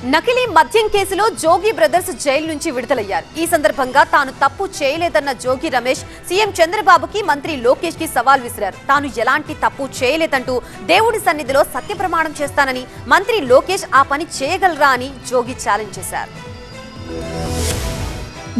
నకిలీ మద్యం కేసులో జోగి బ్రదర్స్ జైలు నుంచి విడుదలయ్యారు. ఈ సందర్భంగా తాను తప్పు చేయలేదన్న జోగి రమేష్ సీఎం చంద్రబాబుకి, మంత్రి లోకేష్ కి సవాల్ విసిరారు. తాను ఎలాంటి తప్పు చేయలేదంటూ దేవుడి సన్నిధిలో సత్యప్రమాణం చేస్తానని, మంత్రి లోకేష్ ఆ పని చేయగలరా అని జోగి ఛాలెంజ్ చేశారు.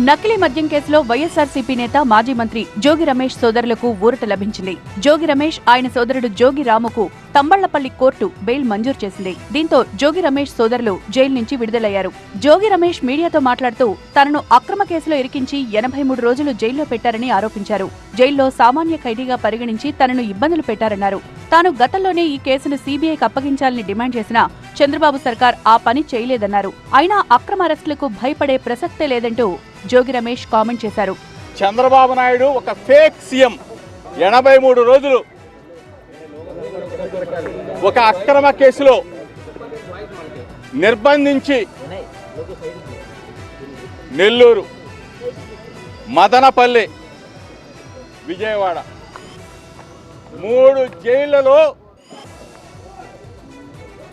నకిలీ మద్యం కేసులో వైఎస్ఆర్సీపీ నేత మాజీ మంత్రి జోగి రమేష్ సోదరులకు ఊరట లభించింది. జోగి రమేష్, ఆయన సోదరుడు జోగి రాముకు తంబళ్లపల్లి కోర్టు బెయిల్ మంజూరు చేసింది. దీంతో జోగి రమేష్ సోదరులు జైలు నుంచి విడుదలయ్యారు. జోగి రమేష్ మీడియాతో మాట్లాడుతూ తనను అక్రమ కేసులో ఇరికించి 83 రోజులు జైల్లో పెట్టారని ఆరోపించారు. జైల్లో సామాన్య ఖైదీగా పరిగణించి తనను ఇబ్బందులు పెట్టారన్నారు. తాను గతంలోనే ఈ కేసును సీబీఐకి అప్పగించాలని డిమాండ్ చేసినా చంద్రబాబు సర్కార్ ఆ పని చేయలేదన్నారు. అయినా అక్రమ అరెస్టులకు భయపడే ప్రసక్తే లేదంటూ జోగి రమేష్ కామెంట్ చేశారు. చంద్రబాబు నాయుడు ఒక ఫేక్ సీఎం, 83 రోజులు ఒక అక్రమ కేసులో నిర్బంధించి నెల్లూరు, మదనపల్లి, విజయవాడ 3 జైళ్లలో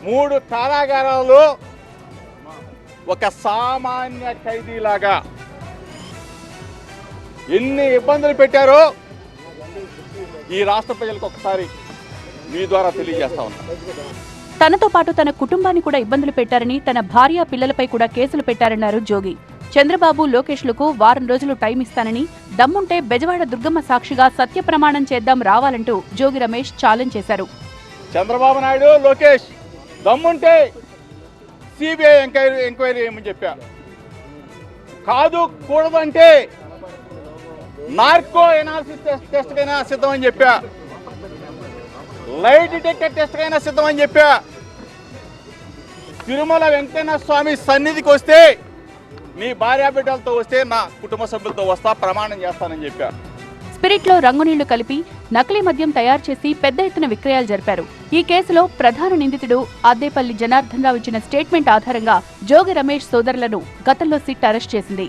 3 కారాగారాల్లో ఒక సామాన్య ఖైదీలాగా ఎన్ని ఇబ్బందులు పెట్టారో ఈ రాష్ట్ర ప్రజలకు ఒకసారి మీ ద్వారా తెలియజేస్తా ఉన్నా. తనతో పాటు తన కుటుంబాన్ని కూడా ఇబ్బందులు పెట్టారని, తన భార్య పిల్లలపై కూడా కేసులు పెట్టారన్నారు జోగి. చంద్రబాబు, లోకేష్లకు వారం రోజులు టైం ఇస్తానని, దమ్ముంటే బెజవాడ దుర్గమ్మ సాక్షిగా సత్య ప్రమాణం చేద్దాం రావాలంటూ జోగి రమేష్ ఛాలెంజ్ చేశారు. చంద్రబాబు నాయుడు, లోకేష్ దమ్ముంటే సిబిఐ ఎంక్వైరీ ఏమని చెప్పా, కాదు కూడదంటే నార్కో ఎనాలిసిస్ టెస్ట్ కైనా సిద్ధమని చెప్పా, లై డిటెక్టర్ టెస్ట్ కైనా సిద్ధమని చెప్పా, తిరుమల వెంకటేశ్వర స్వామి సన్నిధికి వస్తే నీ భార్యా బిడ్డలతో వస్తే నా కుటుంబ సభ్యులతో వస్తా, ప్రమాణం చేస్తానని చెప్పా. స్పిరిట్ లో రంగునీళ్లు కలిపి నకిలీ మద్యం తయారు చేసి పెద్ద ఎత్తున విక్రయాలు జరిపారు. ఈ కేసులో ప్రధాన నిందితుడు అద్దేపల్లి జనార్దన్ రావు ఇచ్చిన స్టేట్మెంట్ ఆధారంగా జోగి రమేష్ సోదరులను గతంలో సిట్ అరెస్ట్ చేసింది.